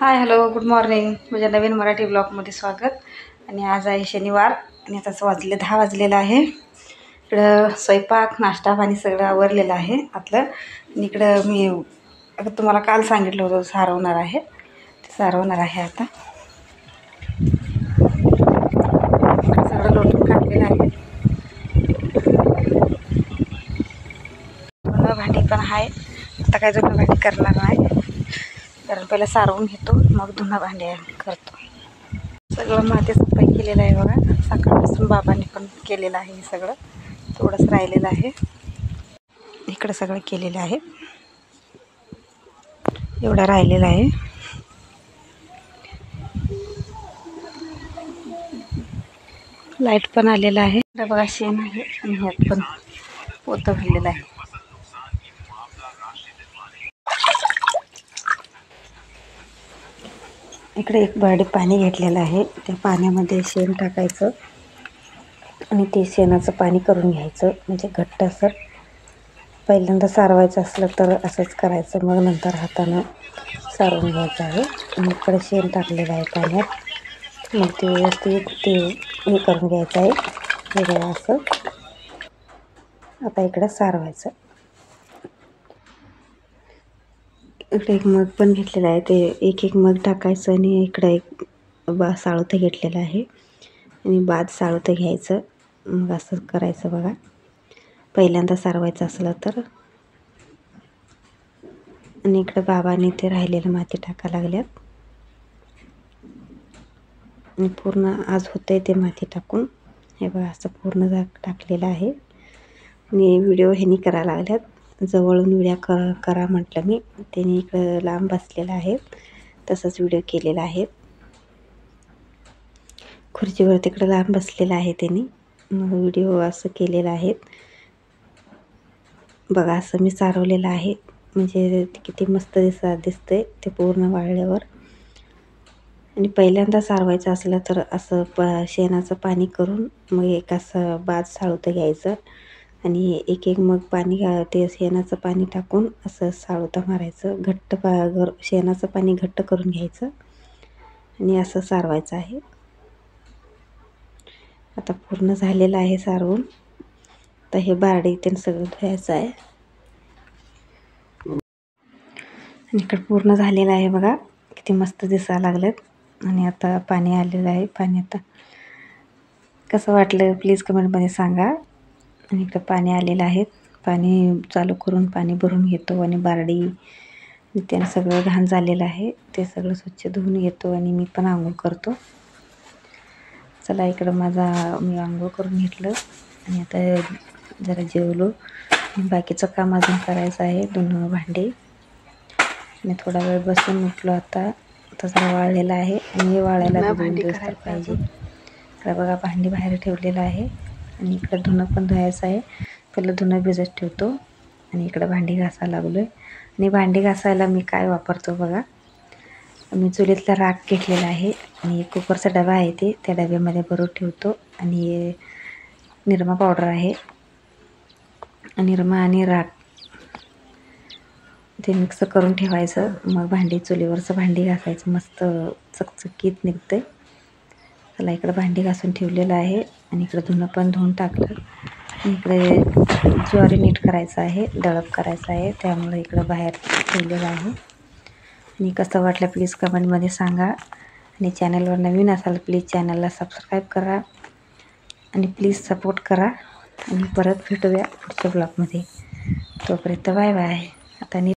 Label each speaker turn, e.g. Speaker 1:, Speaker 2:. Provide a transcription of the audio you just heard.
Speaker 1: Hi hello good morning. माझ्या नवीन मराठी ब्लॉगमध्ये स्वागत. आणि आज आहे शनिवार आणि आताच वाजले 10 वाजलेलं आहे. इकडं स्वयंपाक नाश्ता पाणी सगळं आवरलेलं आहे आपलं. आणि इकडं मी आता तुम्हाला काल सांगितलं होतं सारवणार आहे, ते सारवणार आहे. आता सगळं लोटून काढलेलं आहे. धुणं भांडी पण आहे. आता काय धुणं भांडी करणार नाही, कारण पहिलं सारवून घेतो मग धुणं भांडी करतो. सगळं माती सफाई केलेलं आहे बघा. सकाळपासून बाबांनी पण केलेलं आहे. हे सगळं थोडंसं राहिलेलं आहे. इकडं सगळं केलेलं आहे, एवढं राहिलेलं आहे. लाईट पण आलेलं आहे. बघा शेण आहे आणि ह्यात पण पोतं भरलेलं आहे. इकडे एक बारडी पाणी घेतलेलं आहे. त्या पाण्यामध्ये शेण टाकायचं आणि ते शेणाचं पाणी करून घ्यायचं. म्हणजे घट्ट असं पहिल्यांदा सारवायचं असलं तर असंच करायचं, मग नंतर हातानं सारवून घ्यायचं आहे. आणि इकडे शेण टाकलेलं आहे पाण्यात. मग ते व्यवस्थित ते हे करून घ्यायचं आहे वेगळं असं. आता इकडं सारवायचं. इकडे एक मग पण घेतलेला आहे. ते एक मग टाकायचं आणि इकडे एक साळोथं घेतलेलं आहे आणि बाद साळोथं घ्यायचं. मग असं करायचं बघा, पहिल्यांदा सारवायचं असलं तर. आणि इकडं बाबांनी ते राहिलेलं माती टाकायला लागल्यात आणि पूर्ण आज होतंय ते माती टाकून. हे बघा असं पूर्ण टाकलेलं आहे. आणि व्हिडिओ ह्यांनी करायला लागल्यात. जवळून व्हिडिओ करा म्हटलं मी, त्यांनी इकडं लांब बसलेलं आहे, तसंच व्हिडिओ केलेला आहे. खुर्चीवर तिकडं लांब बसलेलं आहे त्यांनी, मग व्हिडिओ असं केलेलं आहे. बघा असं मी सारवलेलं आहे. म्हणजे किती मस्त दिसतंय ते पूर्ण वाळल्यावर. आणि पहिल्यांदा सारवायचं असलं तर असं शेणाचं पाणी करून मग एक असं बाद साळोथं घ्यायचं आणि एक मग पाणी ते शेणाचं पाणी टाकून असं साळोथं मारायचं. घट्ट शेणाचं पाणी घट्ट करून घ्यायचं आणि असं सारवायचं आहे. आता पूर्ण झालेलं आहे सारवून. तर हे बारडी ते सगळं धुवायचं आहे. आणि इकडं पूर्ण झालेलं आहे बघा, किती मस्त दिसायला लागलेत. आणि आता पाणी आलेलं आहे. पाणी आता कसं वाटलं प्लीज कमेंटमध्ये सांगा. आणि इकडं पाणी आलेलं आहे. पाणी चालू करून पाणी भरून घेतो आणि बारडी त्यानं सगळं घाण झालेलं आहे ते सगळं स्वच्छ धुवून घेतो आणि मी पण आंघोळ करतो. चला इकडं मी आंघोळ करून घेतलं आणि आता जरा जेवलो. बाकीचं काम अजून करायचं आहे, धुणं भांडी. मी थोडा वेळ बसून उठलो. आता जरा वाळलेलं आहे आणि वाळायला 2 दिवस तर पाहिजे. तर बघा भांडी बाहेर ठेवलेलं आहे आणि इकडं धुणं पण धुवायचं आहे. पहिलं धुणं भिजत ठेवतो आणि इकडं भांडी घासायला लागलो आहे. आणि भांडी घासायला मी काय वापरतो बघा, मी चुलीतला राख घेतलेला आहे आणि एक कुकरचा डबा आहे ते, त्या डब्यामध्ये भरून ठेवतो. आणि निरमा पावडर आहे, निरमा आणि राख ते मिक्स करून ठेवायचं. मग भांडी चुलीवरचं भांडी घासायचं, मस्त चकचकीत निघतं. चला इकडं भांडी घासून ठेवलेलं आहे आणि इकडं धुणं पण धुवून टाकलं. आणि इकडे ज्वारी नीट करायचं आहे, दळप करायचं आहे, त्यामुळे इकडं बाहेर ठेवलेलं आहे. आणि कसं वाटलं प्लीज कमेंटमध्ये सांगा. आणि चॅनलवर नवीन असाल प्लीज चॅनलला सबस्क्राईब करा आणि प्लीज सपोर्ट करा. आणि परत भेटूया पुढच्या ब्लॉगमध्ये. तोपर्यंत बाय बाय. आता